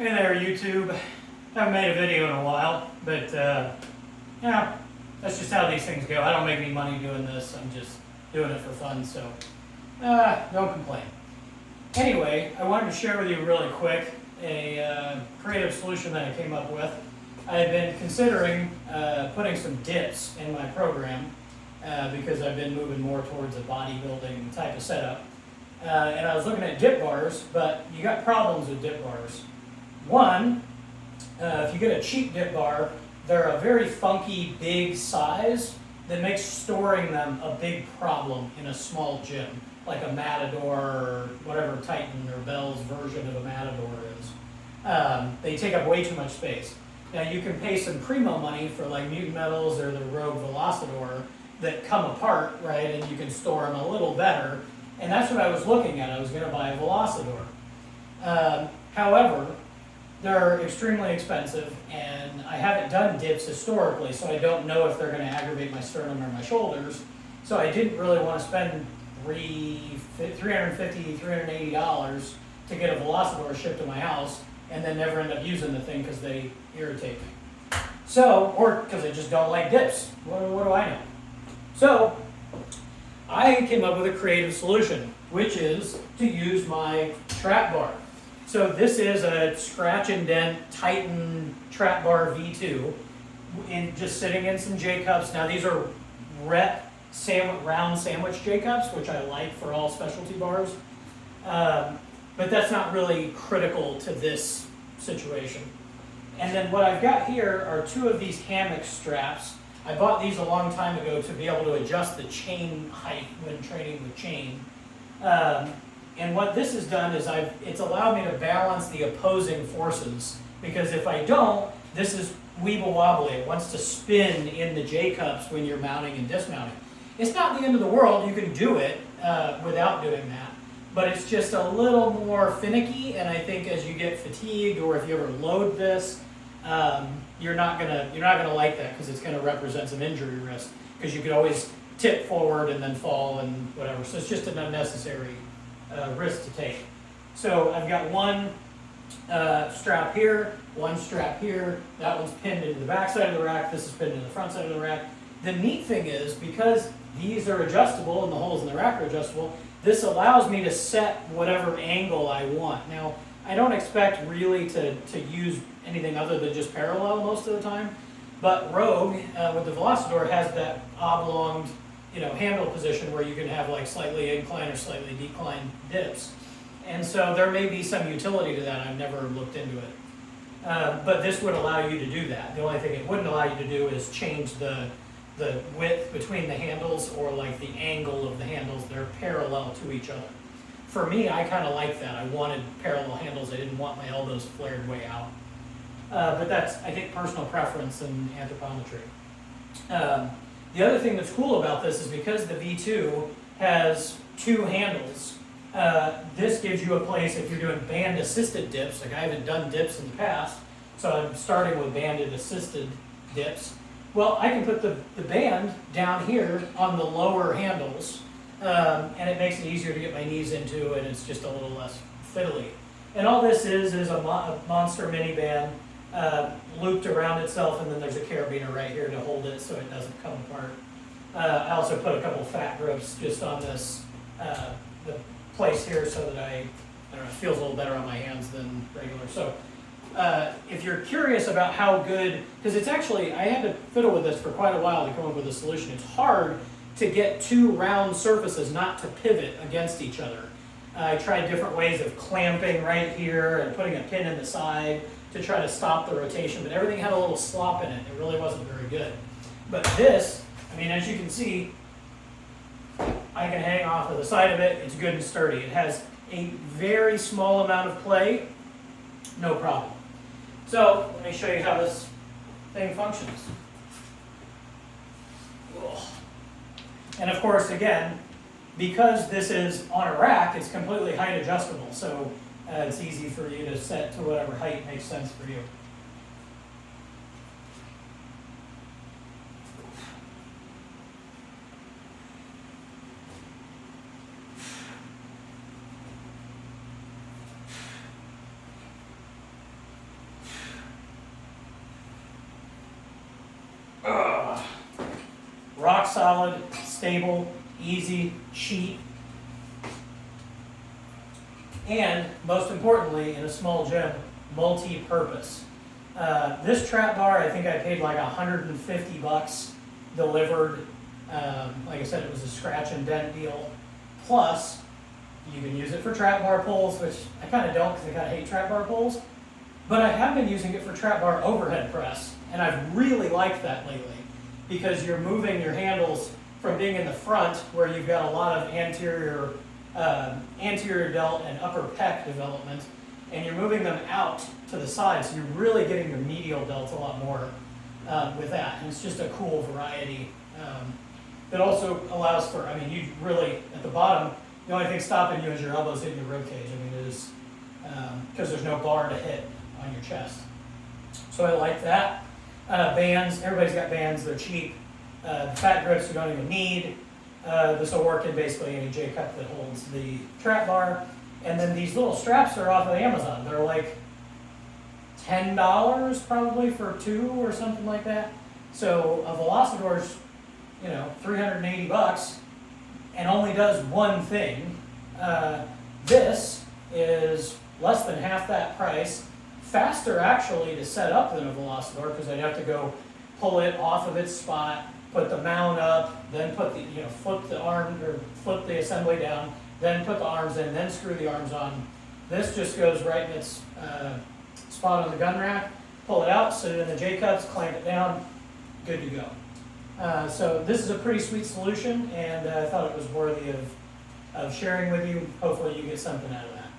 Hey there, YouTube. Haven't made a video in a while, but yeah, that's just how these things go. I don't make any money doing this. I'm just doing it for fun, so don't complain. Anyway, I wanted to share with you really quick a creative solution that I came up with. I've been considering putting some dips in my program because I've been moving more towards a bodybuilding type of setup. And I was looking at dip bars, but you got problems with dip bars. One, if you get a cheap dip bar, they're a very funky, big size that makes storing them a big problem in a small gym, like a Matador or whatever Titan or Bell's version of a Matador is. They take up way too much space. Now you can pay some primo money for like Mutant Metals or the Rogue Velocidor that come apart, right, and you can store them a little better. And that's what I was looking at. I was going to buy a Velocidor. However, they're extremely expensive, and I haven't done dips historically, so I don't know if they're going to aggravate my sternum or my shoulders. So I didn't really want to spend $350, $380 to get a Velocidor shipped to my house and then never end up using the thing because they irritate me. So, or because I just don't like dips. What do I know? So, I came up with a creative solution, which is to use my trap bar. So this is a scratch and dent Titan trap bar V2, just sitting in some J-cups. Now these are rep round sandwich J-cups, which I like for all specialty bars. But that's not really critical to this situation. And then what I've got here are two of these hammock straps. I bought these a long time ago to be able to adjust the chain height when training with chain. And what this has done is it's allowed me to balance the opposing forces, because if I don't, this is weeble wobbly. It wants to spin in the J-cups when you're mounting and dismounting. It's not the end of the world. You can do it without doing that, but it's just a little more finicky. And I think as you get fatigued, or if you ever load this, you're not gonna like that, because it's gonna represent some injury risk, because you could always tip forward and then fall and whatever. So it's just an unnecessary risk to take. So I've got one strap here, one strap here. That one's pinned into the back side of the rack. This is pinned into the front side of the rack. The neat thing is, because these are adjustable and the holes in the rack are adjustable, this allows me to set whatever angle I want. Now, I don't expect really to use anything other than just parallel most of the time, but Rogue with the Velocidor has that oblonged, handle position where you can have like slightly inclined or slightly declined dips. And so there may be some utility to that. I've never looked into it. But this would allow you to do that. The only thing it wouldn't allow you to do is change the width between the handles, or like the angle of the handles. They're parallel to each other. For me, I kind of like that. I wanted parallel handles. I didn't want my elbows flared way out. But that's, I think, personal preference and anthropometry. The other thing that's cool about this is because the V2 has two handles, this gives you a place if you're doing band-assisted dips. Like, I haven't done dips in the past, so I'm starting with banded-assisted dips. Well, I can put the band down here on the lower handles, and it makes it easier to get my knees into, and it's just a little less fiddly. And all this is a Monster mini band looped around itself, and then there's a carabiner right here to hold it so it doesn't come apart. I also put a couple fat grips just on this the place here, so that I don't know, it feels a little better on my hands than regular. So if you're curious about how good, because it's actually, I had to fiddle with this for quite a while to come up with a solution. It's hard to get two round surfaces not to pivot against each other. I tried different ways of clamping right here and putting a pin in the side to try to stop the rotation, but everything had a little slop in it. It really wasn't very good. But this, I mean, as you can see, I can hang off of the side of it. It's good and sturdy. It has a very small amount of play, no problem. So let me show you how this thing functions. Ugh. And of course, again, because this is on a rack, it's completely height adjustable. So it's easy for you to set to whatever height makes sense for you. solid, stable, easy, cheap, and most importantly, in a small gym, multi-purpose. This trap bar, I think I paid like $150 delivered. Like I said, it was a scratch and dent deal. Plus, you can use it for trap bar pulls, which I kind of don't because I kind of hate trap bar pulls. But I have been using it for trap bar overhead press, and I've really liked that lately because you're moving your handles from being in the front where you've got a lot of anterior delt and upper pec development, and you're moving them out to the side, so you're really getting your medial delt a lot more with that, and it's just a cool variety that also allows for, I mean, you really, at the bottom, the only thing stopping you is your elbows hitting your rib cage. I mean, it is, because there's no bar to hit on your chest. So I like that. Bands, everybody's got bands, they're cheap. Fat grips you don't even need. This will work in basically any J-cup that holds the trap bar. And then these little straps are off of Amazon. They're like $10 probably for 2 or something like that. So a Velocitor's, you know, $380 and only does one thing. This is less than half that price. Faster actually to set up than a Velocitor because I'd have to go pull it off of its spot, put the mount up, then put the, you know, flip the arm or flip the assembly down, then put the arms in, then screw the arms on. This just goes right in its spot on the gun rack, pull it out, sit it in the J-cups, clamp it down, good to go. So this is a pretty sweet solution, and I thought it was worthy of sharing with you. Hopefully you get something out of that.